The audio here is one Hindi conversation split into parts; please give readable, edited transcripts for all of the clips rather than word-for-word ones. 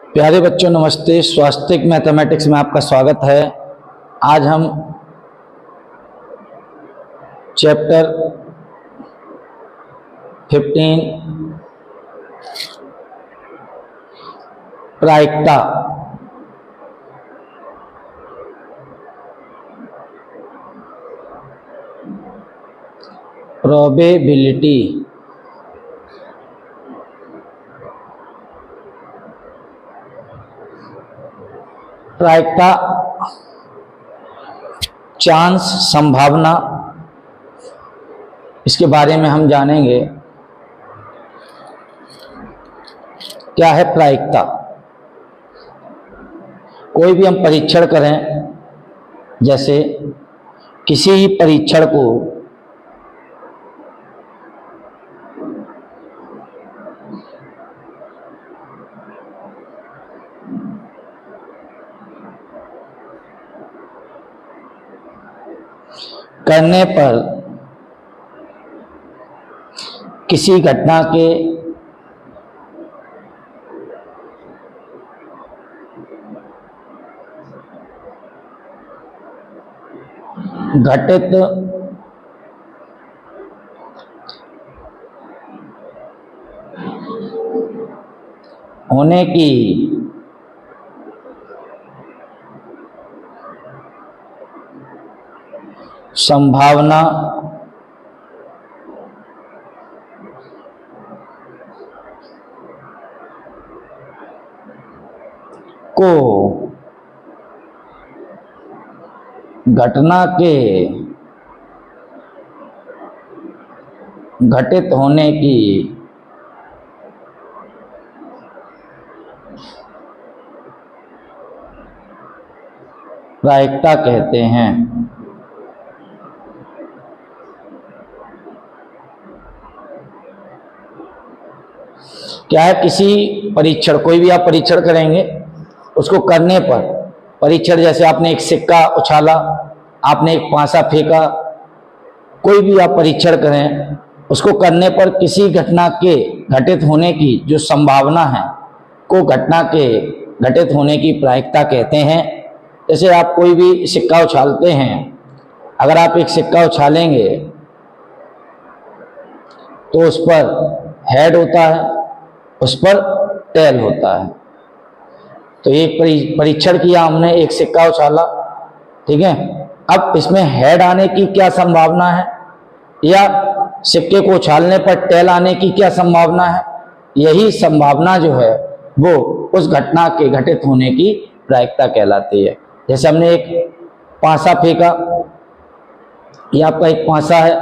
प्यारे बच्चों नमस्ते। स्वास्थ्यिक मैथमेटिक्स में आपका स्वागत है। आज हम चैप्टर 15 प्रायिकता प्रोबेबिलिटी प्रायिकता चांस संभावना, इसके बारे में हम जानेंगे। क्या है प्रायिकता? कोई भी हम परीक्षण करें, जैसे किसी ही परीक्षण को करने पर किसी घटना के घटित होने की संभावना को घटना के घटित होने की प्रायिकता कहते हैं। क्या है? किसी परीक्षण, कोई भी आप परीक्षण करेंगे, उसको करने पर परीक्षण, जैसे आपने एक सिक्का उछाला, आपने एक पासा फेंका, कोई भी आप परीक्षण करें, उसको करने पर किसी घटना के घटित होने की जो संभावना है को घटना के घटित होने की प्रायिकता कहते हैं। जैसे आप कोई भी सिक्का उछालते हैं, अगर आप एक सिक्का उछालेंगे तो उस पर हेड होता है, उस पर टेल होता है। तो एक परीक्षण किया हमने, एक सिक्का उछाला, ठीक है। अब इसमें हेड आने की क्या संभावना है, या सिक्के को उछालने पर टेल आने की क्या संभावना है, यही संभावना जो है वो उस घटना के घटित होने की प्रायिकता कहलाती है। जैसे हमने एक पासा फेंका, ये आपका एक पासा है।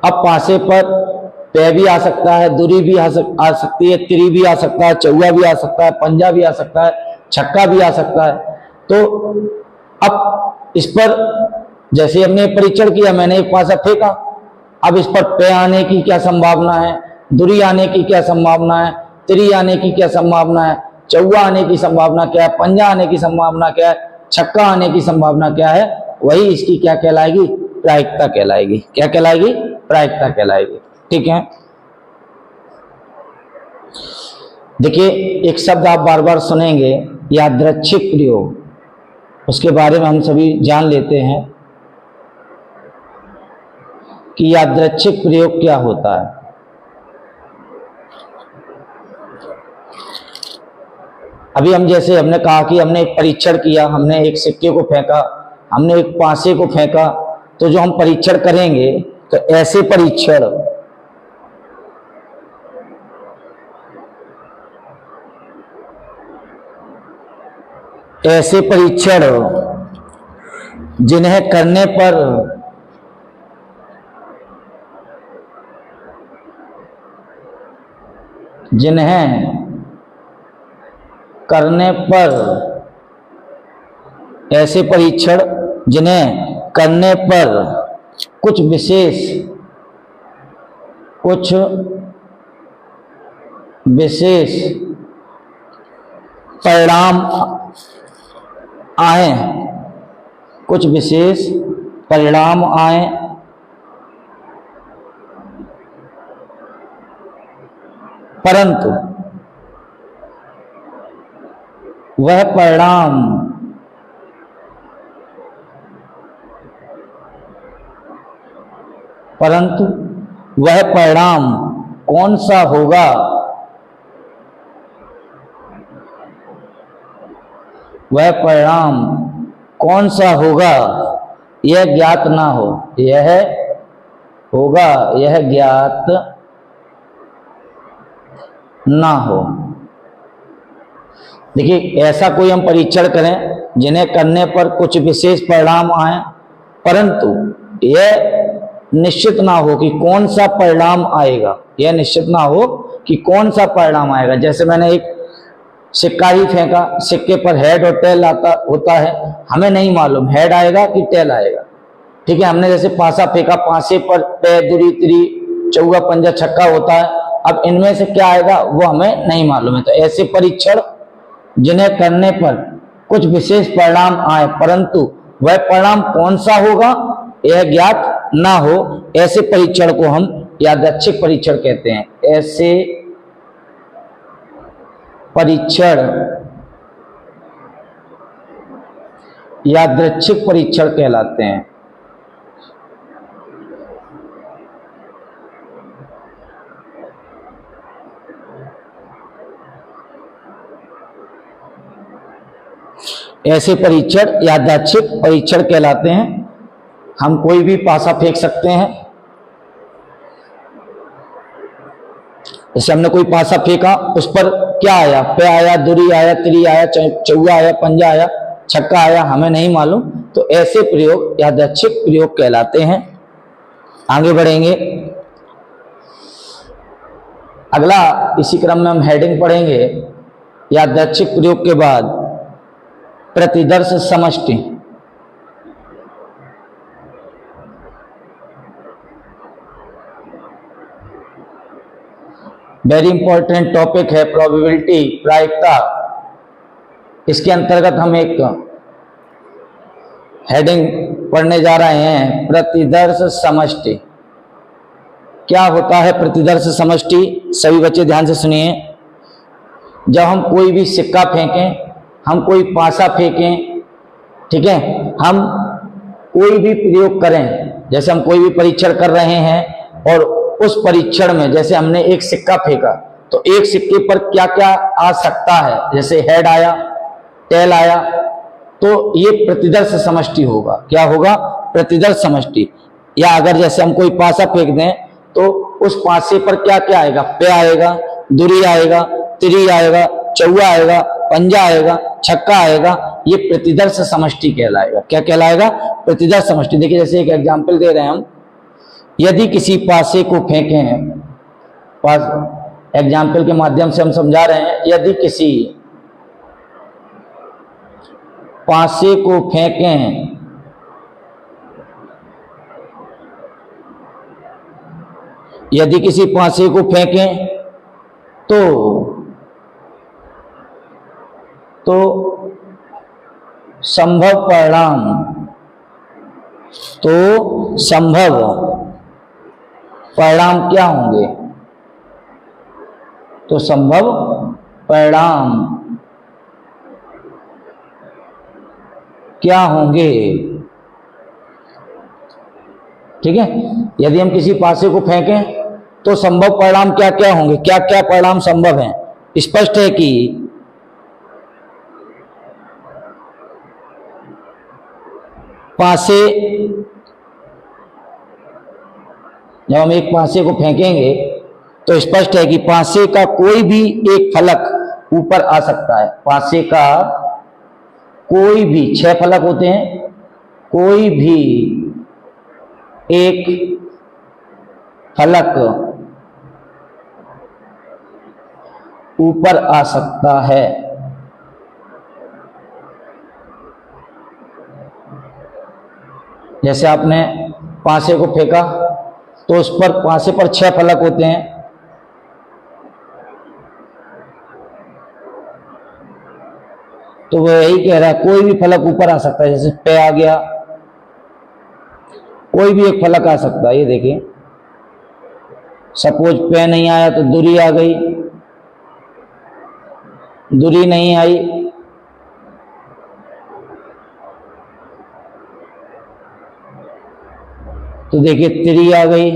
अब पासे पर पै भी आ सकता है, दूरी भी आ सकती है, तिरी भी आ सकता है, चौवा भी आ सकता है, पंजा भी आ सकता है, छक्का भी आ सकता है। तो अब इस पर, जैसे हमने परीक्षण किया, मैंने एक पासा फेंका, अब इस पर पै आने की क्या संभावना है, दूरी आने की क्या संभावना है, तिरी आने की क्या संभावना है, चौवा आने की संभावना क्या है, पंजा आने की संभावना क्या है, छक्का आने की संभावना क्या है, वही इसकी क्या कहलाएगी? प्रायिकता कहलाएगी। क्या कहलाएगी? प्रायिकता कहलाएगी। ठीक है। देखिए, एक शब्द आप बार बार सुनेंगे, यादृच्छिक प्रयोग, उसके बारे में हम सभी जान लेते हैं कि यादृच्छिक प्रयोग क्या होता है। अभी हम, जैसे हमने कहा कि हमने एक परीक्षण किया, हमने एक सिक्के को फेंका, हमने एक पासे को फेंका, तो जो हम परीक्षण करेंगे, तो ऐसे परीक्षण जिन्हें करने पर ऐसे परीक्षण जिन्हें करने पर कुछ विशेष परिणाम आए, कुछ विशेष परिणाम आए, परंतु वह परिणाम परंतु वह परिणाम कौन सा होगा, वह परिणाम कौन सा होगा यह ज्ञात ना हो, यह होगा यह ज्ञात ना हो। देखिए, ऐसा कोई हम परीक्षण करें जिन्हें करने पर कुछ विशेष परिणाम आए, परंतु यह निश्चित ना हो कि कौन सा परिणाम आएगा, यह निश्चित ना हो कि कौन सा परिणाम आएगा। जैसे मैंने एक सिक्का ही फेंका, सिक्के पर हेड और टेल होता है, हमें नहीं मालूम हेड आएगा कि टेल आएगा। ठीक है, हमने जैसे पासा फेंका, पासे पर पे, दुरी, तिरी, चौगा, पंजा, छक्का होता है। अब इनमें से क्या आएगा वो हमें नहीं मालूम है। तो ऐसे परीक्षण जिन्हें करने पर कुछ विशेष परिणाम आए, परंतु वह परिणाम कौन सा होगा यह ज्ञात ना हो, ऐसे परीक्षण को हम यादृच्छिक परीक्षण कहते हैं। ऐसे परीक्षण यादृच्छिक परीक्षण कहलाते हैं। ऐसे परीक्षण यादृच्छिक परीक्षण कहलाते हैं। हम कोई भी पासा फेंक सकते हैं। जैसे हमने कोई पासा फेंका, उस पर क्या आया, पे आया, दुरी आया, तिरी आया, चौगा आया, पंजा आया, छक्का आया, हमें नहीं मालूम। तो ऐसे प्रयोग यादृच्छिक प्रयोग कहलाते हैं। आगे बढ़ेंगे, अगला इसी क्रम में हम हेडिंग पढ़ेंगे। यादृच्छिक प्रयोग के बाद प्रतिदर्श समष्टि। वेरी इंपॉर्टेंट टॉपिक है प्रोबेबिलिटी, प्रायिकता। इसके अंतर्गत हम एक हेडिंग पढ़ने जा रहे हैं, प्रतिदर्श समष्टि। क्या होता है प्रतिदर्श समष्टि? सभी बच्चे ध्यान से सुनिए। जब हम कोई भी सिक्का फेंकें, हम कोई पासा फेंकें, ठीक है, हम कोई भी प्रयोग करें, जैसे हम कोई भी परीक्षण कर रहे हैं और उस परीक्षण में जैसे हमने एक सिक्का फेंका, तो एक सिक्के पर क्या क्या आ सकता है, जैसे हेड आया, टेल आया, तो ये प्रतिदर्श समष्टि होगा। क्या होगा? प्रतिदर्श समष्टि। या अगर जैसे हम कोई पासा फेंक दें तो उस पासे पर क्या क्या आएगा, पे आएगा, दुरी आएगा, तिरी आएगा, चौगा आएगा, पंजा आएगा, छक्का आएगा, ये प्रतिदर्श समष्टि कहलाएगा। क्या कहलाएगा? प्रतिदर्श समष्टि। देखिए, जैसे एक एग्जांपल दे रहे हैं हम, यदि किसी पासे को फेंकें, एग्जाम्पल के माध्यम से हम समझा रहे हैं, यदि किसी पासे को फेंकें यदि किसी पासे को फेंकें तो संभव परिणाम, तो संभव परिणाम क्या होंगे? तो संभव परिणाम क्या होंगे? ठीक है, यदि हम किसी पासे को फेंकें तो संभव परिणाम क्या क्या होंगे, क्या क्या परिणाम संभव हैं? स्पष्ट है कि पासे, जब हम एक पासे को फेंकेंगे तो स्पष्ट है कि पासे का कोई भी एक फलक ऊपर आ सकता है। पासे का कोई भी, 6 फलक होते हैं, कोई भी एक फलक ऊपर आ सकता है। जैसे आपने पासे को फेंका तो उस पर, पासे पर 6 फलक होते हैं, तो वो यही कह रहा है कोई भी फलक ऊपर आ सकता है। जैसे पे आ गया, कोई भी एक फलक आ सकता है। ये देखिए, सपोज पे नहीं आया तो दुरी आ गई, दुरी नहीं आई देखिए तिरी आ गई,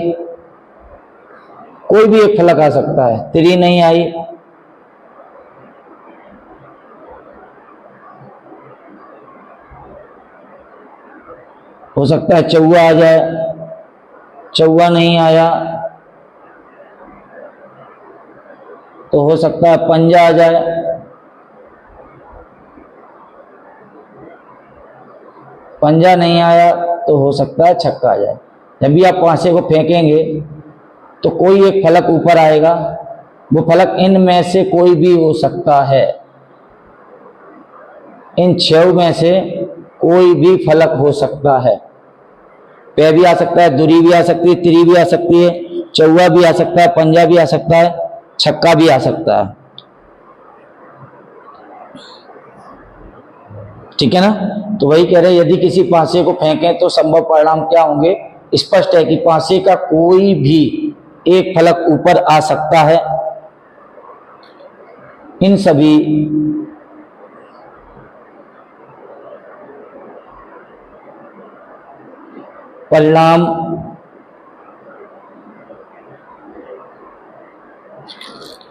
कोई भी एक फलक आ सकता है। तिरी नहीं आई, हो सकता है चौवा आ जाए, चौवा नहीं आया तो हो सकता है पंजा आ जाए, पंजा नहीं आया तो हो सकता है छक्का आ जाए। जब भी आप पांसे को फेंकेंगे तो कोई एक फलक ऊपर आएगा, वो फलक इनमें से कोई भी हो सकता है, इन 6 में से कोई भी फलक हो सकता है। पे भी आ सकता है, दुरी भी आ सकती है, तिरी भी आ सकती है, चौवा भी आ सकता है, पंजा भी आ सकता है, छक्का भी आ सकता है। ठीक है ना। तो वही कह रहे हैं, यदि किसी पासे को फेंकें तो संभव परिणाम क्या होंगे। स्पष्ट है कि पासे का कोई भी एक फलक ऊपर आ सकता है। इन सभी परिणाम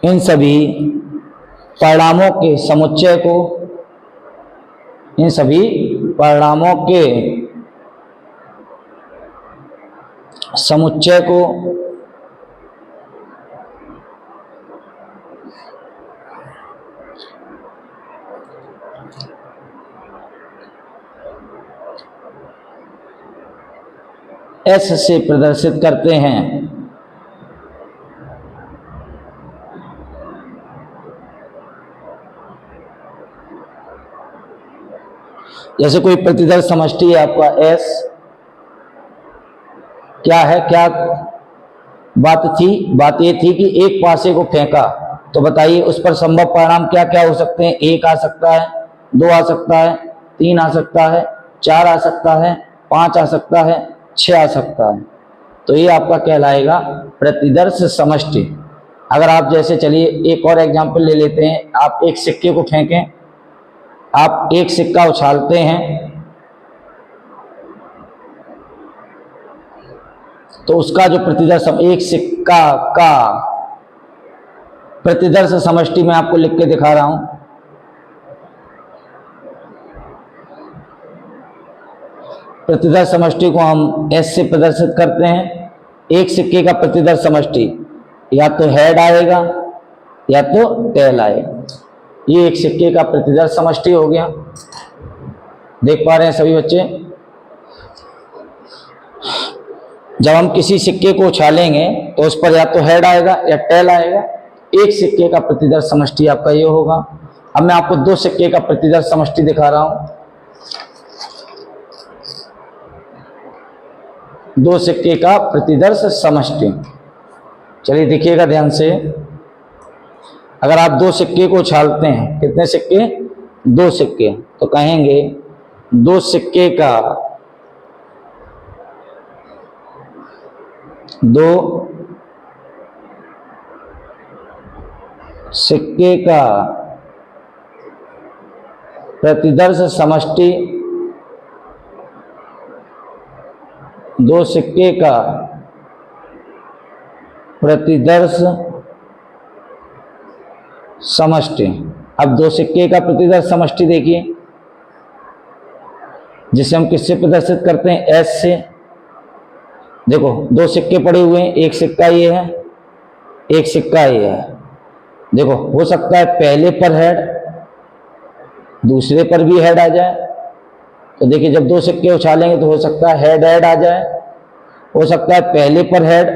इन सभी परिणामों के समुच्चय को इन सभी परिणामों के समुच्चय को S से प्रदर्शित करते हैं। जैसे कोई प्रतिदर्श समष्टि है आपका S, क्या है, क्या बात थी, बात ये थी कि एक पासे को फेंका, तो बताइए उस पर संभव परिणाम क्या क्या हो सकते हैं। 1 आ सकता है, 2 आ सकता है, 3 आ सकता है, 4 आ सकता है, 5 आ सकता है, 6 आ सकता है। तो ये आपका कहलाएगा प्रतिदर्श समष्टि। अगर आप जैसे, चलिए एक और एग्जांपल ले लेते हैं। आप एक सिक्के को फेंकें, आप एक सिक्का उछालते हैं तो उसका जो प्रतिदर्श, एक सिक्का का प्रतिदर्श समष्टि मैं आपको लिख के दिखा रहा हूं। प्रतिदर्श समष्टि को हम S से प्रदर्शित करते हैं। एक सिक्के का प्रतिदर्श समष्टि या तो हेड आएगा या तो टेल आएगा। ये एक सिक्के का प्रतिदर्श समष्टि हो गया। देख पा रहे हैं सभी बच्चे। जब हम किसी सिक्के को उछालेंगे तो उस पर या तो हेड आएगा या टेल आएगा। एक सिक्के का प्रतिदर्श समष्टि आपका ये होगा। अब मैं आपको 2 सिक्के का प्रतिदर्श समष्टि दिखा रहा हूं। 2 सिक्के का प्रतिदर्श समष्टि, चलिए देखिएगा ध्यान से। अगर आप 2 सिक्के को उछालते हैं, कितने सिक्के, 2 सिक्के, तो कहेंगे 2 सिक्के का 2 सिक्के का प्रतिदर्श समष्टि, 2 सिक्के का प्रतिदर्श समष्टि। अब 2 सिक्के का प्रतिदर्श समष्टि देखिए, जिसे हम किससे प्रदर्शित करते हैं, S से। देखो 2 सिक्के पड़े हुए हैं, एक सिक्का ये है, एक सिक्का ये है। देखो हो सकता है पहले पर हेड, दूसरे पर भी हेड आ जाए। तो देखिए जब 2 सिक्के उछालेंगे तो हो सकता है हेड हेड आ जाए, हो सकता है पहले पर हेड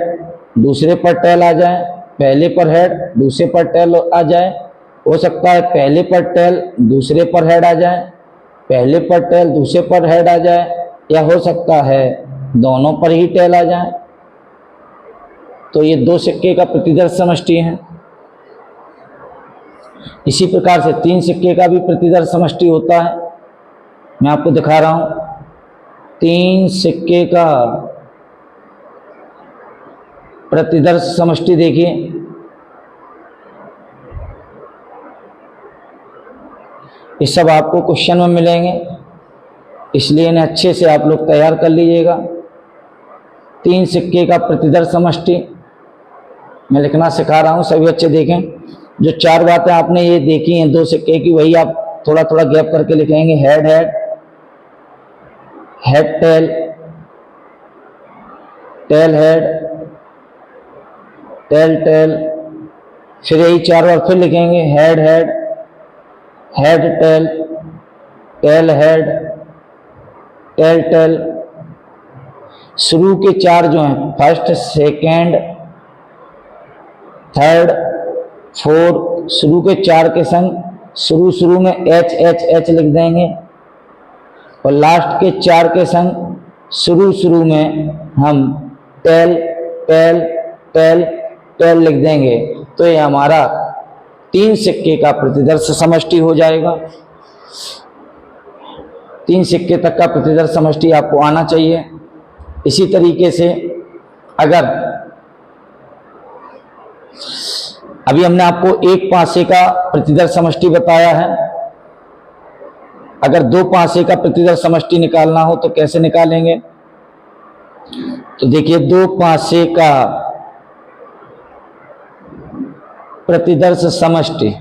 दूसरे पर टेल आ जाए, पहले पर हेड दूसरे पर टेल आ जाए, हो सकता है पहले पर टेल दूसरे पर हेड आ जाए, पहले पर टेल दूसरे पर हेड आ जाए, या हो सकता है दोनों पर ही टेल आ जाए। तो ये 2 सिक्के का प्रतिदर्श समष्टि है। इसी प्रकार से 3 सिक्के का भी प्रतिदर्श समष्टि होता है। मैं आपको दिखा रहा हूं 3 सिक्के का प्रतिदर्श समष्टि। देखिए ये सब आपको क्वेश्चन में मिलेंगे, इसलिए इन्हें अच्छे से आप लोग तैयार कर लीजिएगा। 3 सिक्के का प्रतिदर्श समष्टि। मैं लिखना सिखा रहा हूं, सभी बच्चे देखें। जो 4 बातें आपने ये देखी हैं 2 सिक्के की, वही आप थोड़ा थोड़ा गैप करके लिखेंगे। Head head, head tail, tail head, tail tail. फिर यही 4 बार फिर लिखेंगे। Head head, head tail, tail head, tail tail. शुरू के 4 जो हैं, फर्स्ट, सेकेंड, थर्ड, फोर्थ, शुरू के 4 के संग शुरू में एच एच एच लिख देंगे, और लास्ट के 4 के संग शुरू में हम टेल टेल टेल टेल लिख देंगे। तो ये हमारा 3 सिक्के का प्रतिदर्श समष्टि हो जाएगा। 3 सिक्के तक का प्रतिदर्श समष्टि आपको आना चाहिए। इसी तरीके से अगर अभी हमने आपको 1 पासे का प्रतिदर्श समष्टि बताया है, अगर 2 पासे का प्रतिदर्श समष्टि निकालना हो तो कैसे निकालेंगे? तो देखिए, 2 पासे का प्रतिदर्श समष्टि,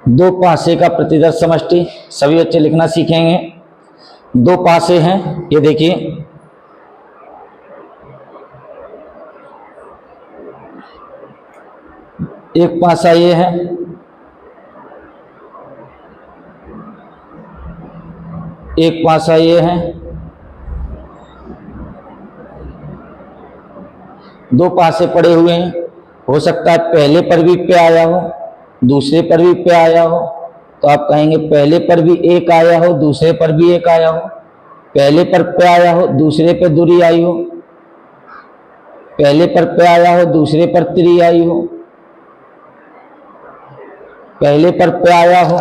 दो पासे का प्रतिदर्श समष्टि सभी बच्चे लिखना सीखेंगे। 2 पासे हैं, ये देखिए, एक पासा ये है, एक पासा ये है। 2 पासे पड़े हुए हैं। हो सकता है पहले पर भी पे आया हो, दूसरे पर भी पे आया हो, तो आप कहेंगे पहले पर भी 1 आया हो, दूसरे पर भी 1 आया हो। पहले पर पे आया हो, दूसरे पर दूरी आई हो। पहले पर पे आया हो, दूसरे पर तिरी आई हो। पहले पर पे आया हो,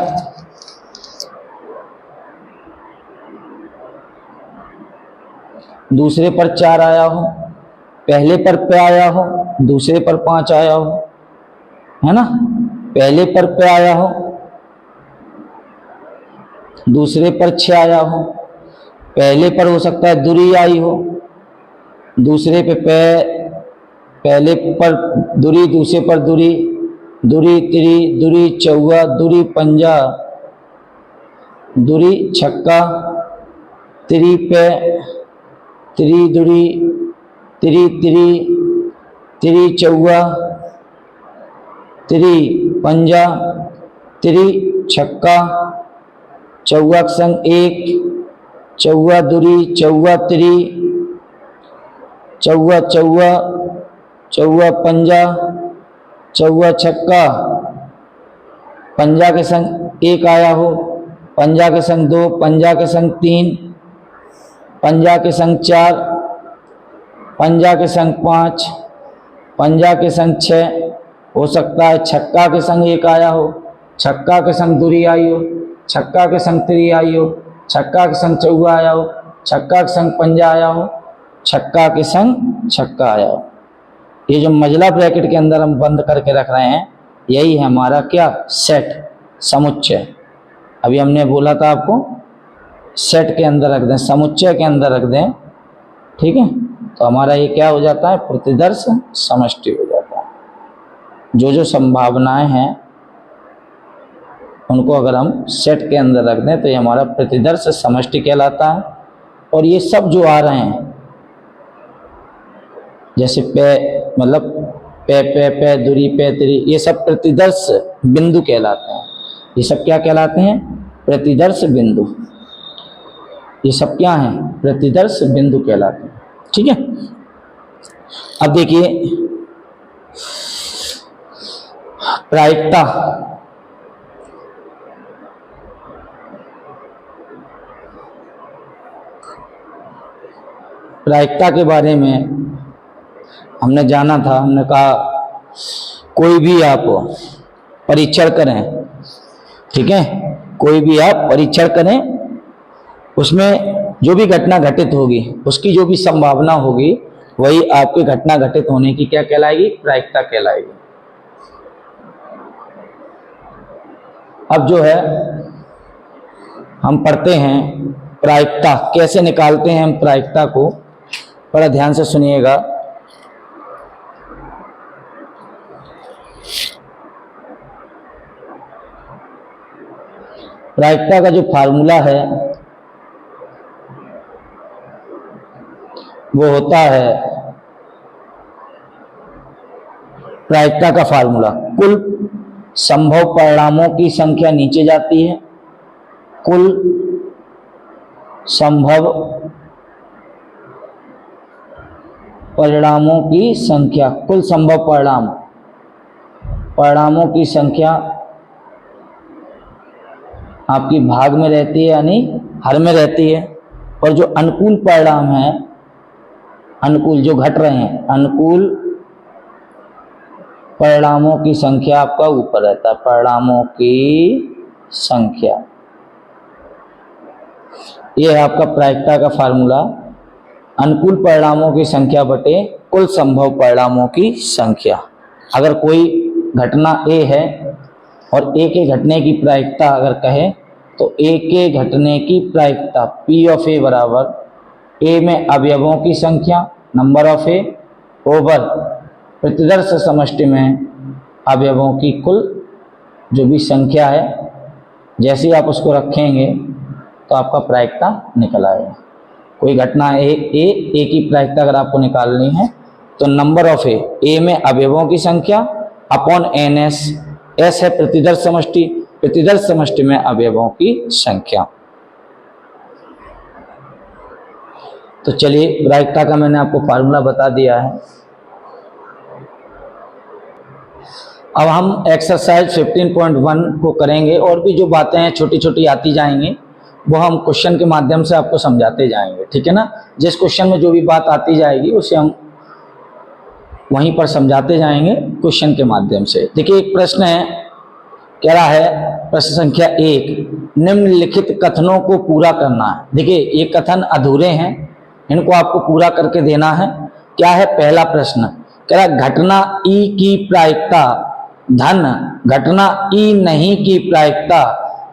दूसरे पर 4 आया हो। पहले पर पे आया हो, दूसरे पर 5 आया हो, है ना। पहले पर पे आया हो, दूसरे पर 6 आया हो। पहले पर हो सकता है दूरी आई हो, दूसरे पे पहले पर दूरी, दूसरे पर दूरी, दूरी तिरी, दूरी चौवा, दूरी पंजा, दूरी छक्का, तिरी पे, तिरी दूरी, तिरी तिरी, तिरी चौवा, तिरी पंजा, तिरी छक्का, चौवा के संग 1, चौवा दूरी, चौवा तिरी, चौवा चौवा, चौवा पंजा, चौवा छक्का। पंजा के संग 1 आया हो, पंजा के संग 2, पंजा के संग 3, पंजा के संग 4, पंजा के संग 5, पंजा के संग 6। हो सकता है छक्का के संग 1 आया हो, छक्का के संग दूरी आई हो, छक्का के संग तिरी आई हो, छक्का के संग चौवा आया हो, छक्का के संग पंजा आया हो, छक्का के संग छक्का आया हो। ये जो मजला ब्रैकेट के अंदर हम बंद करके रख रहे हैं, यही है हमारा क्या, सेट, समुच्चय। अभी हमने बोला था आपको सेट के अंदर रख दें, समुच्चय के अंदर रख दें, ठीक है। तो हमारा ये क्या हो जाता है, प्रतिदर्श समष्टि हो जाता है। जो जो संभावनाएं हैं उनको अगर हम सेट के अंदर रख दें तो ये हमारा प्रतिदर्श समष्टि कहलाता है। और ये सब जो आ रहे हैं, जैसे पे मतलब पे पे पे दूरी पे तिरी, ये सब प्रतिदर्श बिंदु कहलाते हैं। ये सब क्या कहलाते हैं, प्रतिदर्श बिंदु। ये सब क्या हैं, प्रतिदर्श बिंदु कहलाते हैं, ठीक है। अब देखिए प्रायिकता। प्रायिकता के बारे में हमने जाना था, हमने कहा कोई भी आप परीक्षण करें, ठीक है, कोई भी आप परीक्षण करें, उसमें जो भी घटना घटित होगी उसकी जो भी संभावना होगी वही आपकी घटना घटित होने की क्या कहलाएगी, प्रायिकता कहलाएगी। अब जो है हम पढ़ते हैं प्रायिकता, कैसे निकालते हैं हम प्रायिकता को, बड़ा ध्यान से सुनिएगा। प्रायिकता का जो फार्मूला है वो होता है, प्रायिकता का फार्मूला कुल संभव परिणामों की संख्या नीचे जाती है, कुल संभव परिणामों की संख्या, कुल संभव परिणामों की संख्या आपकी भाग में रहती है यानी हर में रहती है, और जो अनुकूल परिणाम है, अनुकूल जो घट रहे हैं, अनुकूल परिणामों की संख्या आपका ऊपर रहता है, परिणामों की संख्या। यह है आपका प्रायिकता का फार्मूला, अनुकूल परिणामों की संख्या बटे कुल संभव परिणामों की संख्या। अगर कोई घटना ए है और ए के घटने की प्रायिकता अगर कहे तो ए के घटने की प्रायिकता P ऑफ ए बराबर ए में अवयवों की संख्या नंबर ऑफ ए ओवर प्रतिदर्श समष्टि में अवयवों की कुल जो भी संख्या है, जैसे ही आप उसको रखेंगे तो आपका प्रायिकता निकल आएगा। कोई घटना ए की प्रायिकता अगर आपको निकालनी है तो नंबर ऑफ ए में अवयवों की संख्या अपॉन एन एस है प्रतिदर्श समष्टि, प्रतिदर्श समष्टि में अवयवों की संख्या। तो चलिए प्रायिकता का मैंने आपको फार्मूला बता दिया है। अब हम एक्सरसाइज 15.1 को करेंगे, और भी जो बातें हैं छोटी छोटी आती जाएंगी वो हम क्वेश्चन के माध्यम से आपको समझाते जाएंगे, ठीक है ना। जिस क्वेश्चन में जो भी बात आती जाएगी उसे हम वहीं पर समझाते जाएंगे क्वेश्चन के माध्यम से। देखिए एक प्रश्न है, कह रहा है प्रश्न संख्या 1, निम्नलिखित कथनों को पूरा करना है। देखिए ये कथन अधूरे हैं, इनको आपको पूरा करके देना है। क्या है पहला प्रश्न, कह रहा घटना ई की प्रायिकता धन घटना ई नहीं की प्रायिकता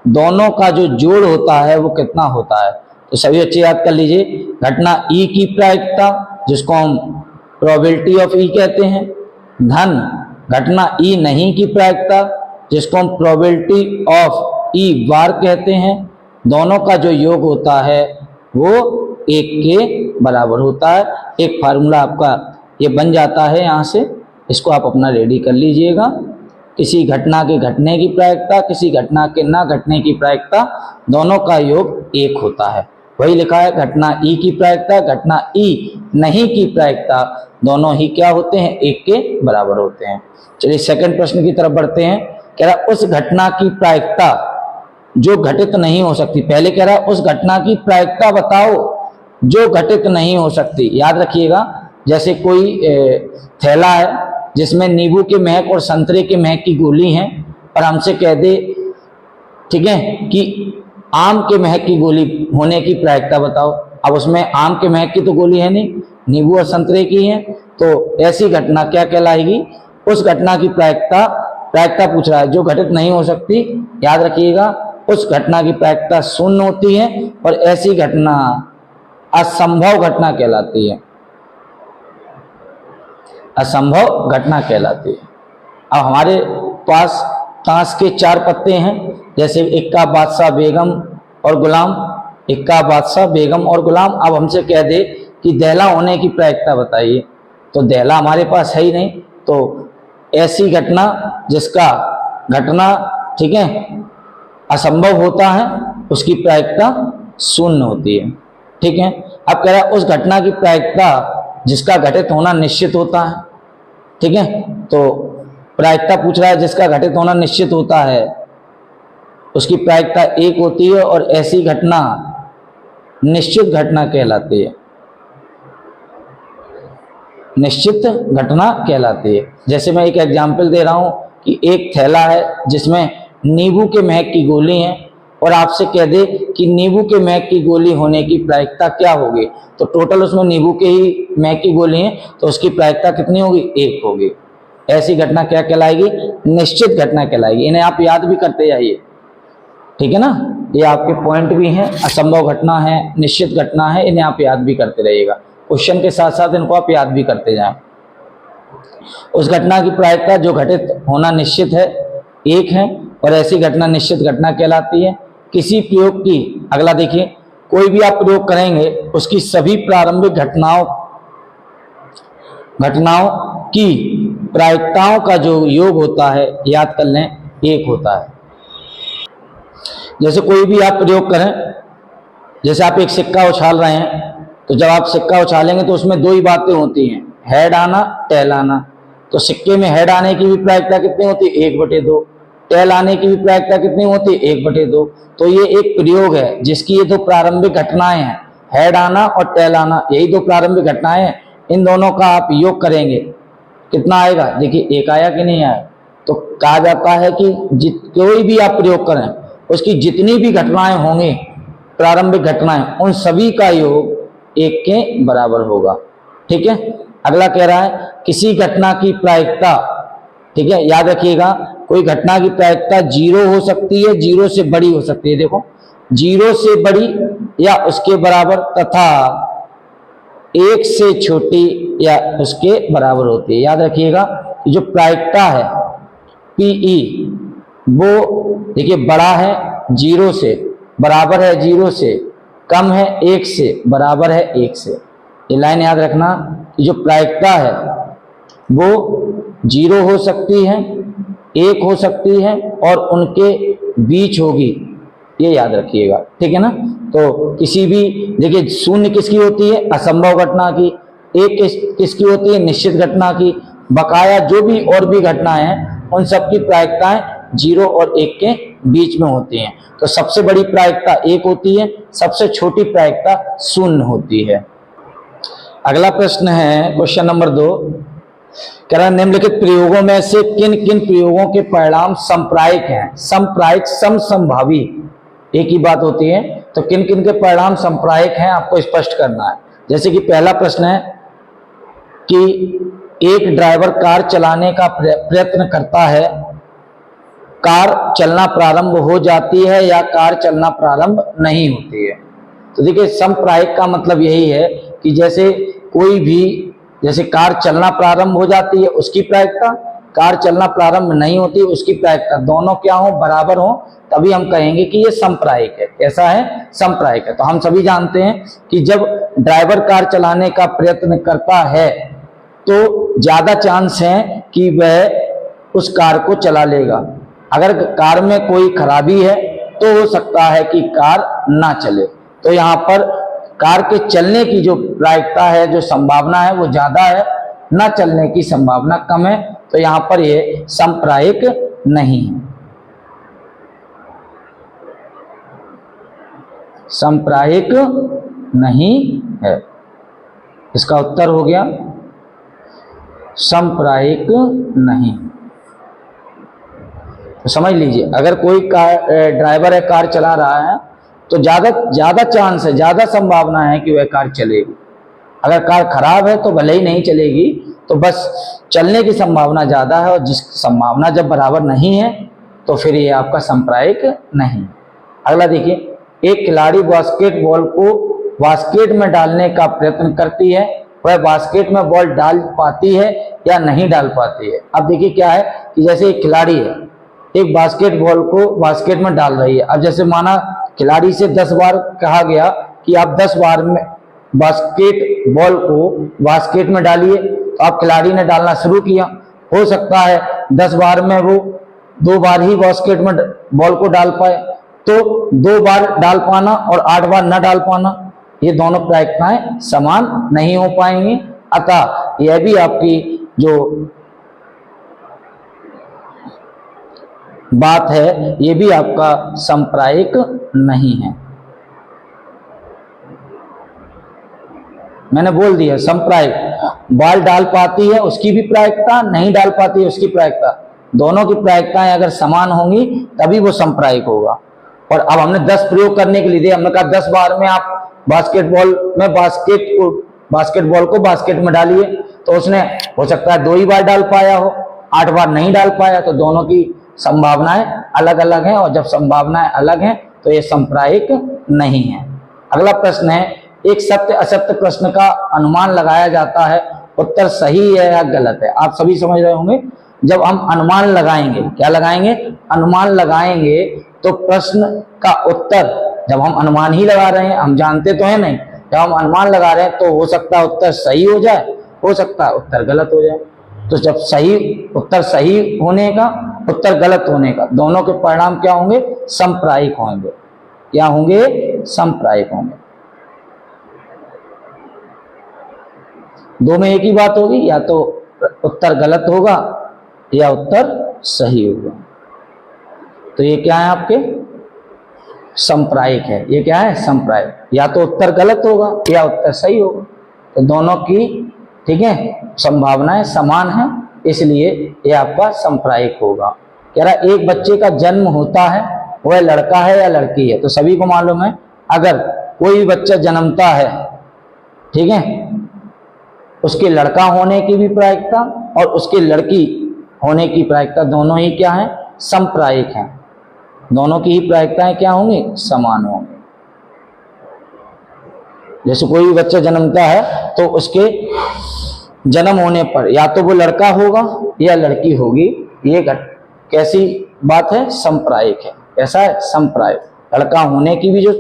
दोनों का जो जोड़ होता है वो कितना होता है। तो सभी अच्छे याद कर लीजिए, घटना ई की प्रायिकता जिसको हम प्रोबेबिलिटी ऑफ ई कहते हैं, धन घटना ई नहीं की प्रायिकता जिसको हम प्रोबेबिलिटी ऑफ ई बार कहते हैं, दोनों का जो योग होता है वो 1 के बराबर होता है। एक फार्मूला आपका ये बन जाता है, यहाँ से इसको आप अपना रेडी कर लीजिएगा। किसी घटना के घटने की प्रायिकता, किसी घटना के ना घटने की प्रायिकता, दोनों का योग 1 होता है। वही लिखा है घटना ई की प्रायिकता घटना ई नहीं की प्रायिकता दोनों ही क्या होते हैं 1 के बराबर होते हैं। चलिए सेकंड प्रश्न की तरफ बढ़ते हैं। कह रहा उस घटना की प्रायिकता जो घटित नहीं हो सकती। पहले कह रहा उस घटना की प्रायिकता बताओ जो घटित नहीं हो सकती। याद रखिएगा, जैसे कोई थैला है जिसमें नींबू के महक और संतरे के महक की गोली है, और हमसे कह दे ठीक है कि आम के महक की गोली होने की प्रायिकता बताओ। अब उसमें आम के महक की तो गोली है नहीं, नींबू और संतरे की है, तो ऐसी घटना क्या कहलाएगी, उस घटना की प्रायिकता पूछ रहा है जो घटित नहीं हो सकती। याद रखिएगा उस घटना की प्रायिकता 0 होती है, और ऐसी घटना असंभव घटना कहलाती है, असंभव घटना कहलाती है। अब हमारे पास ताश के 4 पत्ते हैं, जैसे इक्का बादशाह बेगम और गुलाम, इक्का बादशाह बेगम और गुलाम। अब हमसे कह दे कि दहला होने की प्रायिकता बताइए, तो दहला हमारे पास है ही नहीं, तो ऐसी घटना जिसका घटना ठीक है असंभव होता है उसकी प्रायिकता 0 होती है, ठीक है। अब कह रहा है उस घटना की प्रायिकता जिसका घटित होना निश्चित होता है, ठीक है। तो प्रायिकता पूछ रहा है जिसका घटित होना निश्चित होता है उसकी प्रायिकता 1 होती है, और ऐसी घटना निश्चित घटना कहलाती है, निश्चित घटना कहलाती है। जैसे मैं एक एग्जाम्पल दे रहा हूं कि एक थैला है जिसमें नींबू के महक की गोली है, और आपसे कह दे कि नींबू के महक की गोली होने की प्रायिकता क्या होगी, तो टोटल उसमें नींबू के ही महक की गोली है, तो उसकी प्रायिकता कितनी होगी 1 होगी। ऐसी घटना क्या कहलाएगी, निश्चित घटना कहलाएगी। इन्हें आप याद भी करते जाइए, ठीक है ना। ये आपके पॉइंट भी हैं, असंभव घटना है, निश्चित घटना है, इन्हें आप याद भी करते रहिएगा। क्वेश्चन के साथ साथ इनको आप याद भी करते जाएं। उस घटना की प्रायिकता जो घटित होना निश्चित है एक है, और ऐसी घटना निश्चित घटना कहलाती है। किसी प्रयोग की, अगला देखिए, कोई भी आप प्रयोग करेंगे उसकी सभी प्रारंभिक घटनाओं की प्रायिकताओं का जो योग होता है, याद कर लें, एक होता है। जैसे कोई भी आप प्रयोग करें, जैसे आप एक सिक्का उछाल रहे हैं, तो जब आप सिक्का उछालेंगे तो उसमें दो ही बातें होती हैं, हेड आना, टेल आना। तो सिक्के में हेड आने की भी प्रायिकता कितनी होती है? 1/2। टेल आने की भी प्रायिकता कितनी होती है? 1/2। तो ये एक प्रयोग है जिसकी ये दो प्रारंभिक घटनाएं हैं, हेड आना और टेल आना, यही दो प्रारंभिक घटनाएं हैं। इन दोनों का आप योग करेंगे, कितना आएगा? देखिए, एक आया कि नहीं आया? तो कहा जाता है कि कोई भी आप प्रयोग करें, उसकी जितनी भी घटनाएं होंगी, प्रारंभिक घटनाएं, उन सभी का योग एक के बराबर होगा। ठीक है। अगला कह रहा है किसी घटना की प्रायिकता, ठीक है, याद रखिएगा, कोई घटना की प्रायिकता 0 हो सकती है, 0 से बड़ी हो सकती है। देखो, 0 से बड़ी या उसके बराबर तथा 1 से छोटी या उसके बराबर होती है। याद रखिएगा, जो प्रायिकता है PE, वो देखिए बड़ा है 0 से, बराबर है 0 से, कम है 1 से, बराबर है 1 से। ये लाइन याद रखना कि जो प्रायिकता है वो 0 हो सकती है, 1 हो सकती है और उनके बीच होगी, ये याद रखिएगा। ठीक है ना। तो किसी भी, देखिए, 0 किसकी होती है? असंभव घटना की। 1 किसकी होती है? निश्चित घटना की। बकाया जो भी और भी घटनाएं हैं, उन सब की प्रायिकताएं 0 और 1 के बीच में होती हैं। तो सबसे बड़ी प्रायिकता 1 होती है, सबसे छोटी प्रायिकता 0 होती है। अगला प्रश्न है क्वेश्चन नंबर 2, कह रहा निम्नलिखित प्रयोगों में से किन किन प्रयोगों के परिणाम संप्रायिक हैं? संप्रायिक, समसंभावी एक ही बात होती है। तो किन किन के परिणाम संप्रायिक हैं, आपको स्पष्ट करना है। जैसे कि पहला प्रश्न है कि एक ड्राइवर कार चलाने का प्रयत्न करता है, कार चलना प्रारंभ हो जाती है या कार चलना प्रारंभ नहीं होती है। तो देखिए, संप्रायिक का मतलब यही है कि जैसे कोई भी, जैसे कार चलना प्रारंभ हो जाती है उसकी प्रायिकता, कार चलना प्रारंभ नहीं होती उसकी प्रायिकता, दोनों क्या हो? बराबर हो, तभी हम कहेंगे कि ये संप्रायिक है। कैसा है? संप्रायिक है। तो हम सभी जानते हैं कि जब ड्राइवर कार चलाने का प्रयत्न करता है तो ज्यादा चांस है कि वह उस कार को चला लेगा। अगर कार में कोई खराबी है तो हो सकता है कि कार ना चले। तो यहाँ पर कार के चलने की जो प्रायिकता है, जो संभावना है, वो ज्यादा है, ना चलने की संभावना कम है। तो यहाँ पर ये संप्रायिक नहीं है, संप्रायिक नहीं है। इसका उत्तर हो गया संप्रायिक नहीं। तो समझ लीजिए, अगर कोई ड्राइवर है, कार चला रहा है, तो ज्यादा चांस है, ज्यादा संभावना है कि वह कार चलेगी। अगर कार खराब है तो भले ही नहीं चलेगी, तो बस चलने की संभावना ज्यादा है, और जिस संभावना जब बराबर नहीं है तो फिर ये आपका संप्रायिक नहीं। अगला देखिए, एक खिलाड़ी बास्केटबॉल को बास्केट में डालने का प्रयत्न करती है, वह बास्केट में बॉल डाल पाती है या नहीं डाल पाती है। अब देखिए क्या है कि जैसे एक खिलाड़ी है, एक बास्केटबॉल को बास्केट में डाल रही है। अब जैसे माना खिलाड़ी से 10 बार कहा गया कि आप 10 बार में बास्केट बॉल को बास्केट में डालिए, तो आप खिलाड़ी ने डालना शुरू किया। हो सकता है 10 बार में वो 2 बार ही बास्केट में बॉल को डाल पाए, तो 2 बार डाल पाना और 8 बार न डाल पाना, ये दोनों प्रायिकताएं समान नहीं हो पाएंगी। अतः यह भी आपकी जो बात है, ये भी आपका संप्रायिक नहीं है। मैंने बोल दिया संप्रायिक, बॉल डाल पाती है उसकी भी प्रायिकता, नहीं डाल पाती है उसकी प्रायिकता, दोनों की प्रायिकताएं अगर समान होंगी तभी वो संप्रायिक होगा। और अब हमने 10 प्रयोग करने के लिए दिए, हमने कहा 10 बार में आप बास्केटबॉल में बास्केटबॉल को बास्केट में डालिए, तो उसने हो सकता है 2 ही बार डाल पाया हो, 8 बार नहीं डाल पाया, तो दोनों की संभावनाएं अलग अलग हैं। और जब संभावनाएं अलग हैं तो ये सांप्रायिक नहीं है। अगला प्रश्न है, एक सत्य असत्य प्रश्न का अनुमान लगाया जाता है, उत्तर सही है या गलत है। आप सभी समझ रहे होंगे, जब हम अनुमान लगाएंगे, क्या लगाएंगे, अनुमान लगाएंगे, तो प्रश्न का उत्तर, जब हम अनुमान ही लगा रहे हैं, हम जानते तो है नहीं, जब हम अनुमान लगा रहे हैं तो हो सकता है उत्तर सही हो जाए, हो सकता है उत्तर गलत हो जाए। तो जब सही उत्तर सही होने का, उत्तर गलत होने का, दोनों के परिणाम क्या होंगे, सांप्रायिक होंगे। क्या होंगे, सांप्रायिक होंगे। दो में एक ही बात होगी, या तो उत्तर गलत होगा या उत्तर सही होगा। तो ये क्या है, आपके सांप्रायिक है। ये क्या है, सांप्रायिक। या तो उत्तर गलत होगा या उत्तर सही होगा। तो दोनों की, ठीक है, संभावनाएं समान है, इसलिए ये आपका सांप्रायिक होगा। कह रहा एक बच्चे का जन्म होता है, वह लड़का है या लड़की है। तो सभी को मालूम है, अगर कोई बच्चा जन्मता है, ठीक है, उसके लड़का होने की भी प्रायिकता और उसके लड़की होने की प्रायिकता दोनों ही क्या है, सांप्रायिक है। दोनों की ही प्रायिकताएं क्या होंगी, समान होंगी। जैसे कोई भी बच्चा जन्मता है तो उसके जन्म होने पर या तो वो लड़का होगा या लड़की होगी। ये कैसी बात है, सांप्रायिक है। कैसा है, सांप्रायिक। लड़का होने की भी जो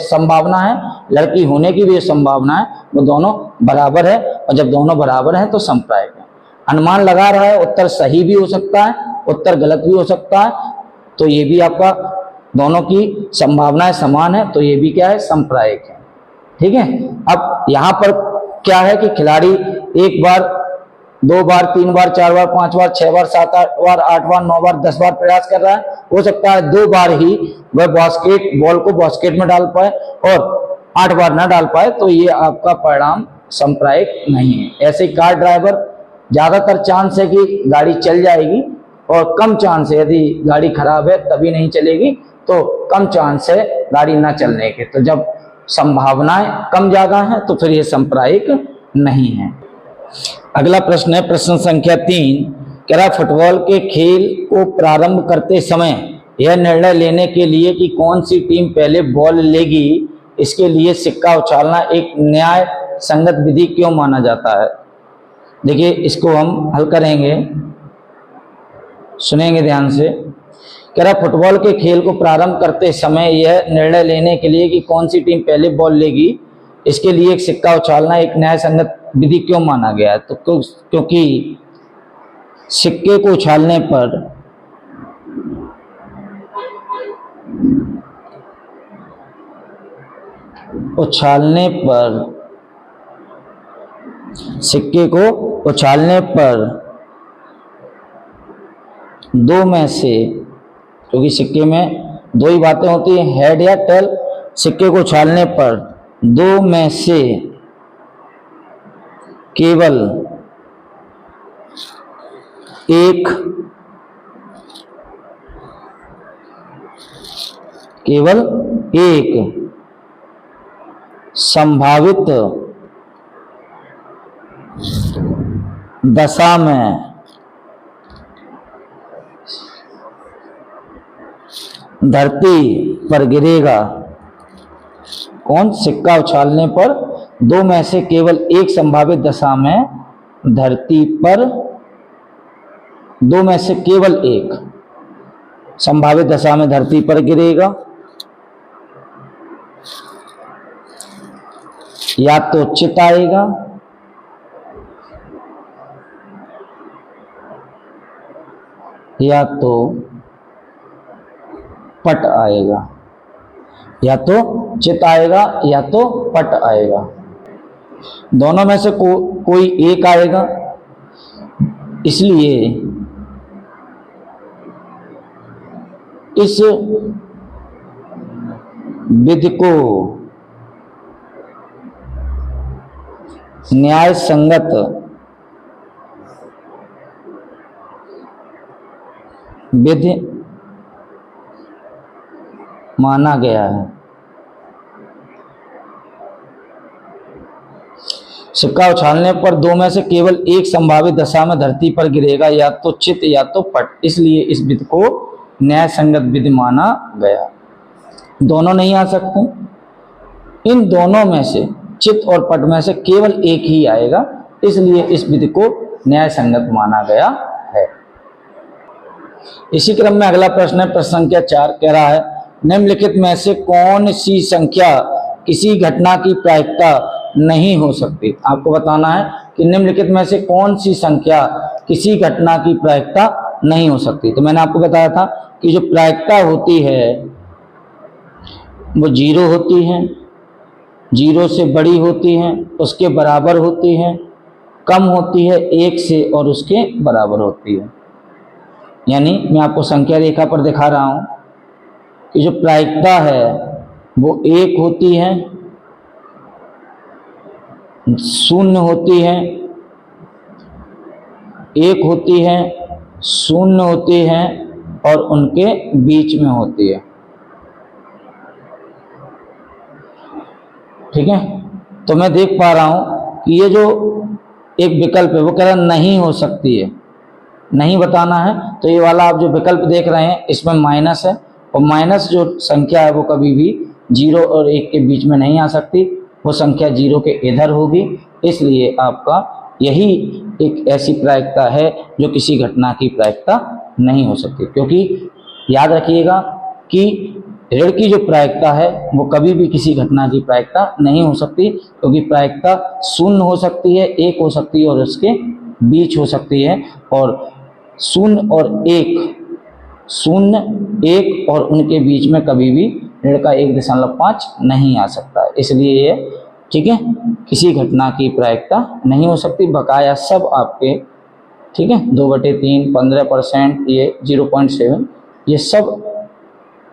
संभावना है, लड़की होने की भी जो संभावना है, वो दोनों बराबर है, और जब दोनों बराबर हैं तो सांप्रायिक है। अनुमान लगा रहा है, उत्तर सही भी हो सकता है, उत्तर गलत भी हो सकता है, तो ये भी आपका दोनों की संभावनाएं समान है, तो ये भी क्या है, सांप्रायिक है। ठीक है। अब यहां पर क्या है कि खिलाड़ी एक बार, दो बार, तीन बार, चार बार, पांच बार, छह बार, सात बार, आठ बार, नौ बार, 10 बार प्रयास कर रहा है। हो सकता है 2 बार ही वह बॉल को बास्केट में डाल पाए और 8 बार ना डाल पाए, तो ये आपका परिणाम सांप्रायिक नहीं है। ऐसे कार ड्राइवर, ज्यादातर चांस है कि गाड़ी चल जाएगी और कम चांस है, यदि गाड़ी खराब है तभी नहीं चलेगी, तो कम चांस है गाड़ी ना चलने के। तो जब संभावनाएं कम ज्यादा हैं तो फिर ये सांप्रायिक नहीं है। अगला प्रश्न है, प्रश्न संख्या 3, कह रहा फुटबॉल के खेल को प्रारंभ करते समय यह निर्णय लेने के लिए कि कौन सी टीम पहले बॉल लेगी, इसके लिए सिक्का उछालना एक न्याय संगत विधि क्यों माना जाता है। देखिए, इसको हम हल करेंगे, सुनेंगे ध्यान से। कह रहा फुटबॉल के खेल को प्रारंभ करते समय यह निर्णय लेने के लिए कि कौन सी टीम पहले बॉल लेगी, इसके लिए एक सिक्का उछालना एक न्याय संगत विधि क्यों माना गया है। तो क्योंकि सिक्के को उछालने पर सिक्के को उछालने पर दो में से, क्योंकि सिक्के में दो ही बातें होती हैं, हेड या टेल, सिक्के को उछालने पर दो में से केवल एक संभावित दशा में धरती पर गिरेगा। कौन, सिक्का उछालने पर दो में से केवल एक संभावित दशा में धरती पर, दो में से केवल एक संभावित दशा में धरती पर गिरेगा। या तो चित आएगा या तो पट आएगा, या तो चित आएगा या तो पट आएगा। दोनों में से कोई एक आएगा। इसलिए इस विधि को न्याय संगत विधि माना गया है। सिक्का उछालने पर दो में से केवल एक संभावित दशा में धरती पर गिरेगा, या तो चित या तो पट, इसलिए इस विधि को न्याय संगत विधि माना गया। दोनों नहीं आ सकते। इन दोनों में से, चित और पट में से केवल एक ही आएगा, इसलिए इस विधि को न्याय संगत माना गया है। इसी क्रम में अगला प्रश्न है, प्रश्न संख्या 4 कह रहा है, निम्नलिखित में से कौन सी संख्या किसी घटना की प्रायिकता नहीं हो सकती। आपको बताना है कि निम्नलिखित में से कौन सी संख्या किसी घटना की प्रायिकता नहीं हो सकती। तो मैंने आपको बताया था कि जो प्रायिकता होती है वो 0 होती है, 0 से बड़ी होती है, उसके बराबर होती है, कम होती है 1 से और उसके बराबर होती है। यानी मैं आपको संख्या रेखा पर दिखा रहा हूं कि जो प्रायिकता है वो 1 होती है, 0 होती है, 1 होती है, 0 होती है और उनके बीच में होती है। ठीक है, तो मैं देख पा रहा हूं कि ये जो एक विकल्प है वो कह रहा नहीं हो सकती है, नहीं बताना है। तो ये वाला आप जो विकल्प देख रहे हैं इसमें माइनस है, और माइनस जो संख्या है वो कभी भी 0 और 1 के बीच में नहीं आ सकती, वो संख्या 0 के इधर होगी। इसलिए आपका यही एक ऐसी प्रायिकता है जो किसी घटना की प्रायिकता नहीं हो सकती। क्योंकि याद रखिएगा कि ऋण की जो प्रायिकता है वो कभी भी किसी घटना की प्रायिकता नहीं हो सकती, क्योंकि प्रायिकता 0 हो सकती है, 1 हो सकती है और उसके बीच हो सकती है। और 0 और 1, 0, 1 और उनके बीच में कभी भी ऋण का 1.5 नहीं आ सकता है। इसलिए ये ठीक है किसी घटना की प्रायिकता नहीं हो सकती। बकाया सब आपके ठीक है 2/3, 15%, ये 0.7, ये सब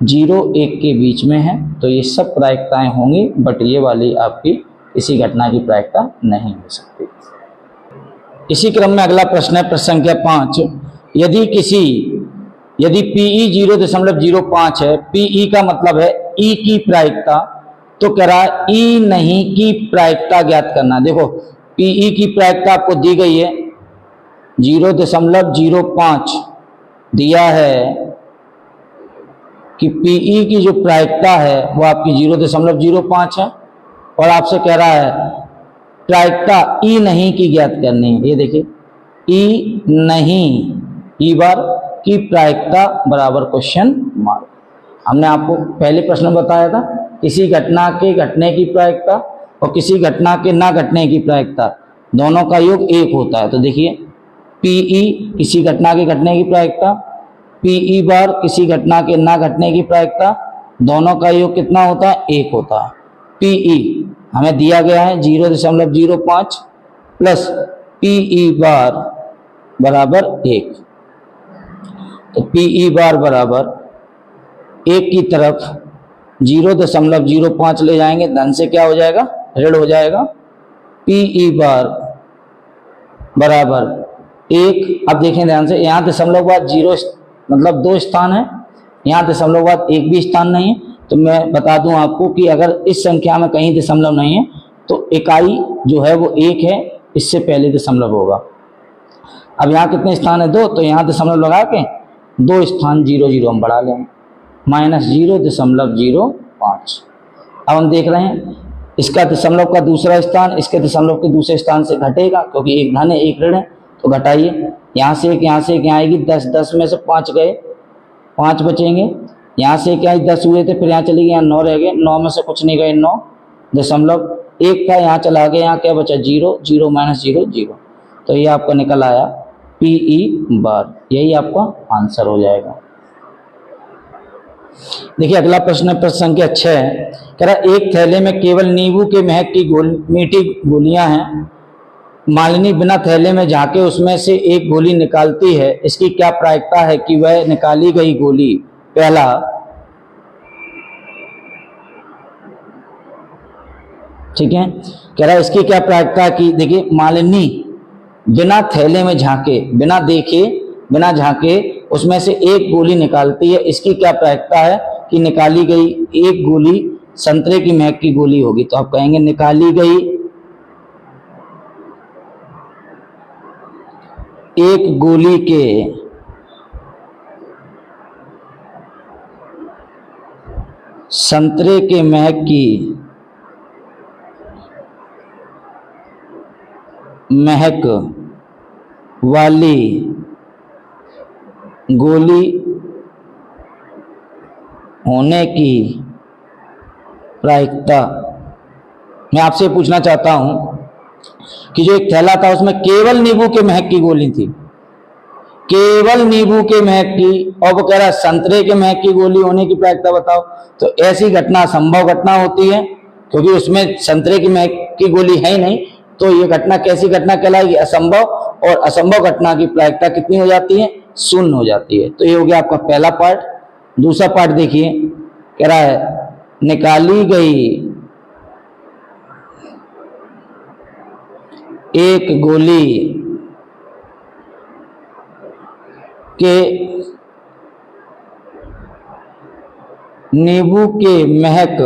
0, 1 के बीच में है, तो ये सब प्रायिकताएं होंगी, बट ये वाली आपकी किसी घटना की प्रायिकता नहीं हो सकती। इसी क्रम में अगला प्रश्न है, प्रश्न संख्या 5, यदि PE 0.05 है, PE का मतलब है E की प्रायिकता, तो कह रहा है E नहीं की प्रायिकता ज्ञात करना। देखो PE की प्रायिकता आपको दी गई है 0.05 दिया है कि PE की जो प्रायिकता है वो आपकी 0.05 है, और आपसे कह रहा है प्रायिकता E नहीं की ज्ञात करनी है। ये देखिए E नहीं, E बार की प्रायिकता बराबर क्वेश्चन मार्क। हमने आपको पहले प्रश्न में बताया था किसी घटना के घटने की प्रायिकता और किसी घटना के ना घटने की प्रायिकता दोनों का योग 1 होता है। तो देखिए PE किसी घटना के घटने की प्रायिकता, PE बार किसी घटना के ना घटने की प्रायिकता, दोनों का योग कितना होता है 1 होता है। PE हमें दिया गया है 0.05 प्लस PE बार बराबर 1, तो PE बार बराबर 1 की तरफ 0.05 ले जाएंगे, धन से क्या हो जाएगा ऋण हो जाएगा। PE बार बराबर 1। अब देखें ध्यान से, यहाँ दशमलव बाद 0 मतलब 2 स्थान है, यहाँ दशमलव बाद 1 भी स्थान नहीं है। तो मैं बता दूं आपको कि अगर इस संख्या में कहीं दशमलव नहीं है तो इकाई जो है वो 1 है, इससे पहले दशमलव होगा। अब यहाँ कितने स्थान है 2, तो यहाँ दशमलव लगा के 2 स्थान 0 हम बढ़ा लेंगे, -0.05। अब हम देख रहे हैं इसका दशमलव का दूसरा स्थान इसके दशमलव के दूसरे स्थान से घटेगा, क्योंकि एक धन है एक ऋण है, तो घटाइए। यहाँ से एक, यहाँ से एक, यहाँ आएगी 10, 10 में से 5 गए, 5 बचेंगे। यहाँ से क्या 10 हुए थे, फिर यहाँ चले गए, यहाँ 9 रह गए, 9 में से कुछ नहीं गए, 9.1 था, यहाँ चला गया, यहाँ क्या बचा 0, 0 - 0, 0। तो ये आपका निकल आया PE बार, यही आपका आंसर हो जाएगा। देखिए अगला प्रश्न है, प्रश्न संख्या 6 है, कह रहा एक थैले में केवल नींबू के महक की मीठी गोलियां हैं। मालिनी बिना थैले में झांके उसमें से एक गोली निकालती है, इसकी क्या प्रायिकता है कि वह निकाली गई गोली पहला ठीक है, कह रहा है इसकी क्या प्रायिकता की। देखिए मालिनी बिना थैले में झांके, बिना देखे, बिना झांके उसमें से एक गोली निकालती है, इसकी क्या प्रायिकता है कि निकाली गई एक गोली संतरे की महक की गोली होगी। तो आप कहेंगे निकाली गई एक गोली के संतरे के महक की महक वाली गोली होने की प्रायिकता। मैं आपसे पूछना चाहता हूं कि जो एक थैला था उसमें केवल नींबू के महक की गोली थी, केवल नींबू के महक की, और वो कह रहा है संतरे के महक की गोली होने की प्रायिकता बताओ। तो ऐसी घटना असंभव घटना होती है, क्योंकि उसमें संतरे की महक की गोली है ही नहीं। तो ये घटना कैसी घटना कहलाएगी? असंभव। और असंभव घटना की प्रायिकता कितनी हो जाती है? शून्य हो जाती है। तो ये हो गया आपका पहला पार्ट। दूसरा पार्ट देखिए, कह रहा है निकाली गई एक गोली के नींबू के महक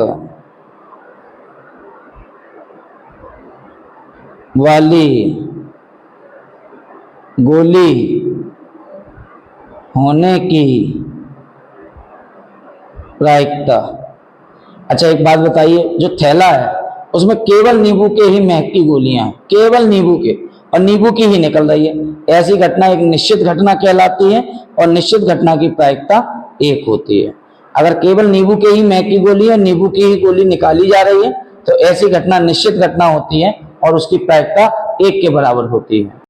वाली गोली होने की प्रायिकता। अच्छा एक बात बताइए, जो थैला है उसमें केवल नींबू के ही महक की गोलियां हैं, केवल नींबू के, और नींबू की ही निकल रही है। ऐसी घटना एक निश्चित घटना कहलाती है, और निश्चित घटना की प्रायिकता 1 होती है। अगर केवल नींबू के ही महक की गोली है, नींबू की ही गोली निकाली जा रही है, तो ऐसी घटना निश्चित घटना होती है और उसकी प्रायिकता 1 के बराबर होती है।